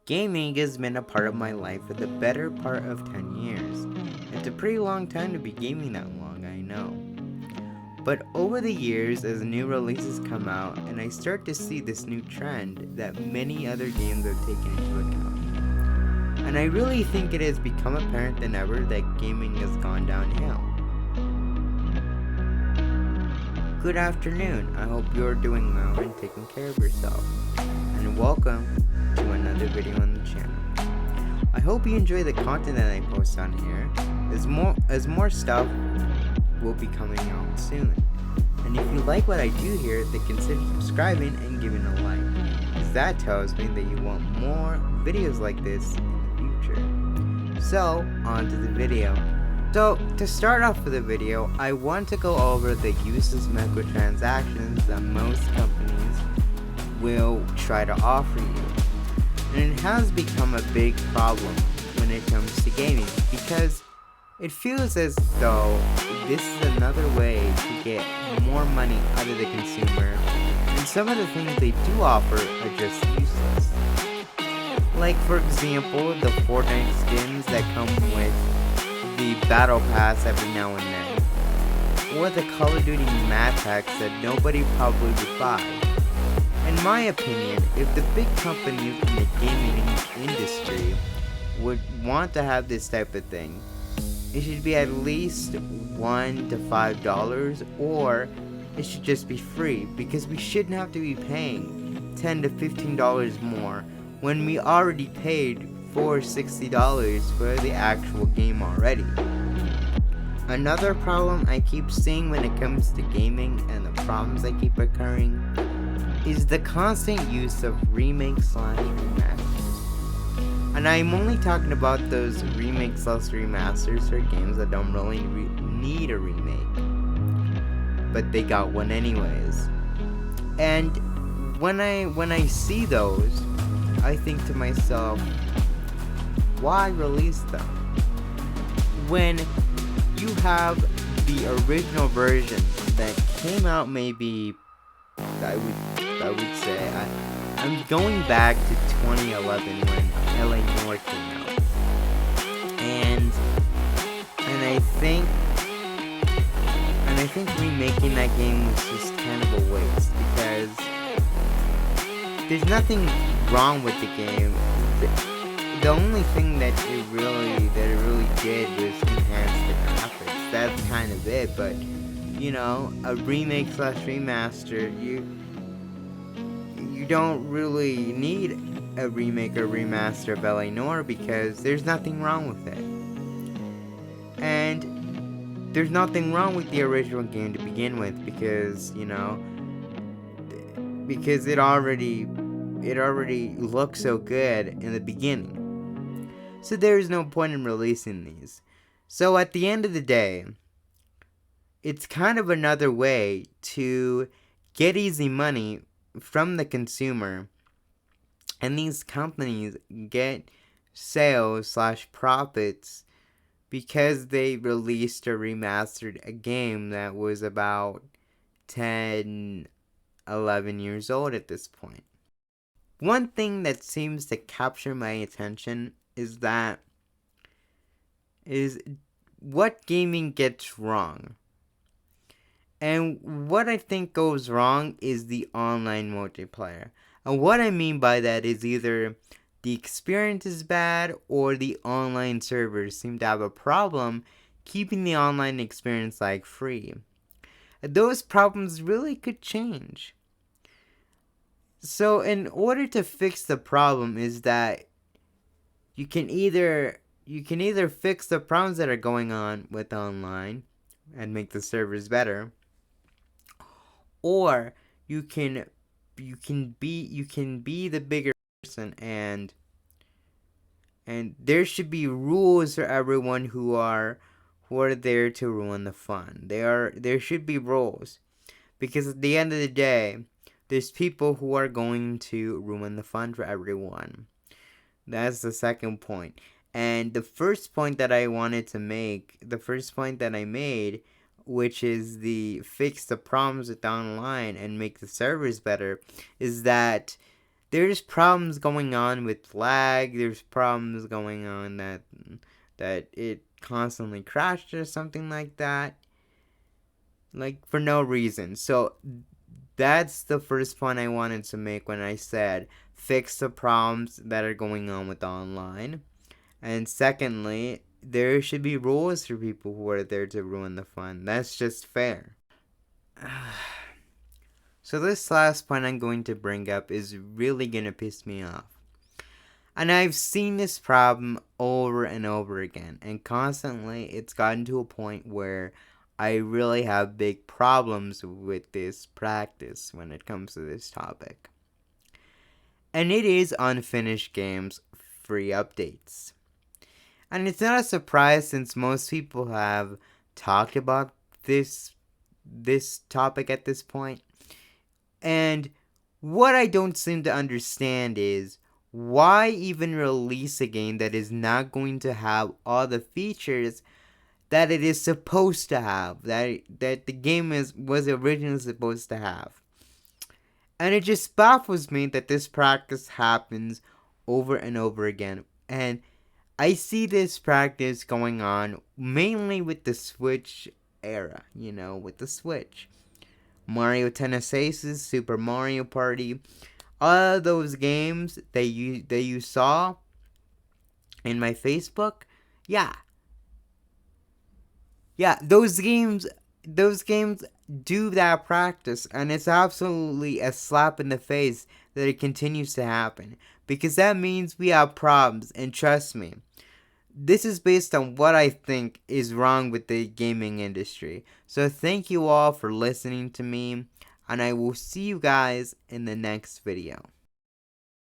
Gaming has been a part of my life for the better part of 10 years. It's a pretty long time to be gaming that long, I know. But over the years, as new releases come out, and I start to see this new trend that many other games have taken into account. And I really think it has become apparent than ever that gaming has gone downhill. Good afternoon, I hope you're doing well and taking care of yourself. And welcome to another video on the channel. I hope you enjoy the content that I post on here, as more stuff will be coming out soon. And if you like what I do here, then consider subscribing and giving a like, as that tells me that you want more videos like this in the future. So, on to the video. So, to start off with the video, I want to go over the useless microtransactions that most companies will try to offer you. And it has become a big problem when it comes to gaming, because it feels as though this is another way to get more money out of the consumer, and some of the things they do offer are just useless. Like, for example, the Fortnite skins that come with the Battle Pass every now and then, or the Call of Duty map packs that nobody probably would buy. In my opinion, if the big companies in the gaming industry would want to have this type of thing, it should be at least $1 to $5, or it should just be free, because we shouldn't have to be paying $10 to $15 more when we already paid $60 for the actual game already. Another problem I keep seeing when it comes to gaming, and the problems that keep occurring, is the constant use of remakes/remasters. And I'm only talking about those remakes/remasters for games that don't really need a remake, but they got one anyways. And when I see those, I think to myself, why release them when you have the original version that came out? Maybe I would say I'm going back to 2011 when LA Noire came out, and I think remaking that game was just kind of a waste, because there's nothing wrong with the game. The only thing that it really did was enhance the graphics. That's kind of it. But you know, a remake/remaster, you don't really need a remake or remaster of LA Noire, because there's nothing wrong with it. And there's nothing wrong with the original game to begin with, because, you know, because it already looked so good in the beginning. So there's no point in releasing these. So at the end of the day, it's kind of another way to get easy money from the consumer, and these companies get sales/profits because they released or remastered a game that was about 10, 11 years old at this point. One thing that seems to capture my attention is what gaming gets wrong. And what I think goes wrong is the online multiplayer. And what I mean by that is either the experience is bad, or the online servers seem to have a problem keeping the online experience free. And those problems really could change. So in order to fix the problem is that you can either fix the problems that are going on with online and make the servers better, or you can be the bigger person, and there should be rules for everyone who are there to ruin the fun. There should be rules, because at the end of the day, there's people who are going to ruin the fun for everyone. That's the second point. And the first point that I made, which is the fix the problems with online and make the servers better, is that there's problems going on with lag. There's problems going on that it constantly crashed or something like that, like for no reason. So that's the first point I wanted to make when I said fix the problems that are going on with online. And secondly, there should be rules for people who are there to ruin the fun. That's just fair. So this last point I'm going to bring up is really gonna piss me off. And I've seen this problem over and over again, and constantly it's gotten to a point where I really have big problems with this practice when it comes to this topic. And it is unfinished games free updates. And it's not a surprise since most people have talked about this topic at this point. And what I don't seem to understand is why even release a game that is not going to have all the features that it is supposed to have, that the game was originally supposed to have. And it just baffles me that this practice happens over and over again. And I see this practice going on mainly with the Switch era, with the Switch. Mario Tennis Aces, Super Mario Party, all of those games that you saw in my Facebook, yeah, those games do that practice, and it's absolutely a slap in the face that it continues to happen, because that means we have problems. And trust me, this is based on what I think is wrong with the gaming industry. So thank you all for listening to me, and I will see you guys in the next video.